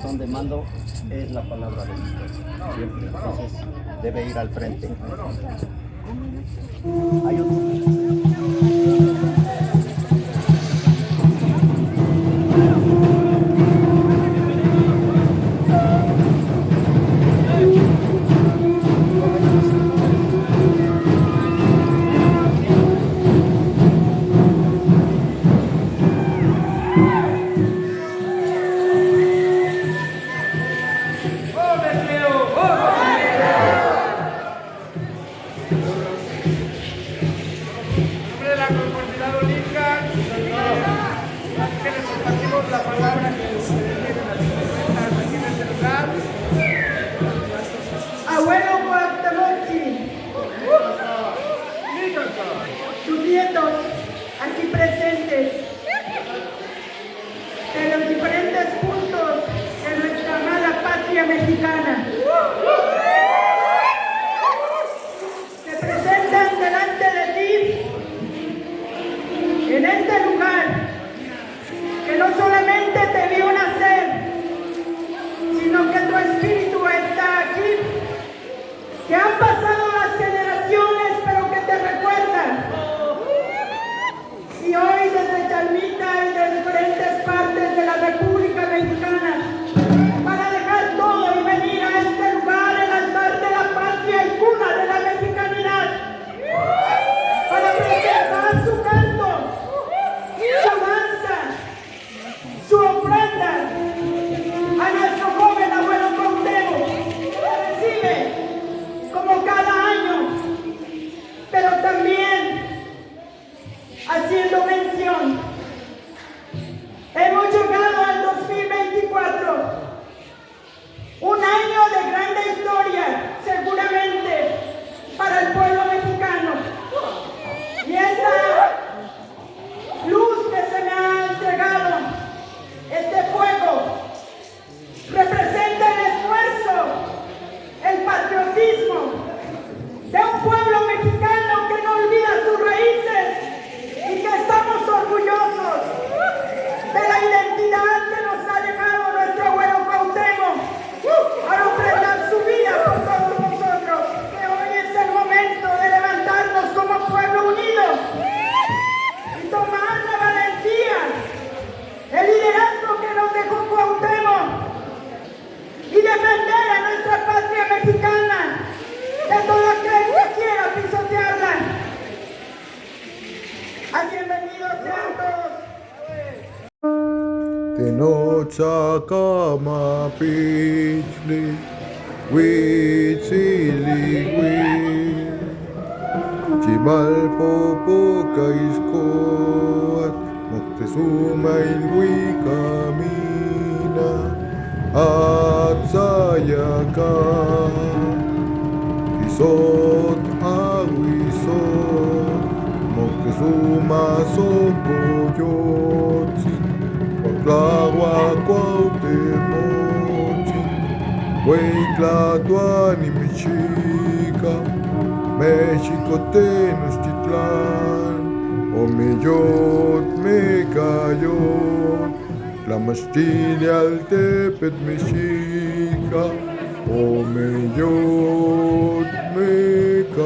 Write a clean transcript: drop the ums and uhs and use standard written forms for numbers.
bastón de mando es la palabra de Dios, siempre. Entonces debe ir al frente. Hay otro. Abuelo Cuauhtémoc, tus nietos aquí presentes, de los diferentes puntos de nuestra amada patria mexicana, se presentan delante de ti en este lugar que no solamente te vio nacer, sino que tu espíritu está aquí, que han pasado las generaciones, pero que te recuerdan. Y hoy desde Chalmita y de diferentes partes de la República Mexicana, para dejar todo y venir a este lugar, el altar de la patria y cuna de la mexicanidad, para presentar su canto, su danza, su ofrenda a nuestro joven abuelo Cuauhtémoc, que recibe como cada año, pero también haciendo mención. Hemos llegado al 2024, un año de grande historia, seguramente, para el pueblo mexicano. Y esta luz que se me ha entregado, este fuego, representa el esfuerzo, el patriotismo de un pueblo mexicano que no olvida sus raíces y que estamos orgullosos de la identidad que nos ha dejado nuestro abuelo Cuauhtémoc al ofrendar su vida por todos nosotros, que hoy es el momento de levantarnos como pueblo unido y tomar la valentía, el liderazgo que nos dejó Cuauhtémoc y defender a nuestra patria mexicana de todo aquel que quiera pisotearla. Bienvenidos sean todos. Tenochakama pichli, huitzilihui, chimalpopoca iscoat, moctezuma ilhui camina, atzayaka, isot aguisot, moctezuma socoyotzi, Cuauhtémoc Cuauhtémoc, Hueytlatuani Mexica, México Tenochtitlán, Omeyot Mecayot, Tlamachtil Altepet Mexica, Omeyot Mecayot.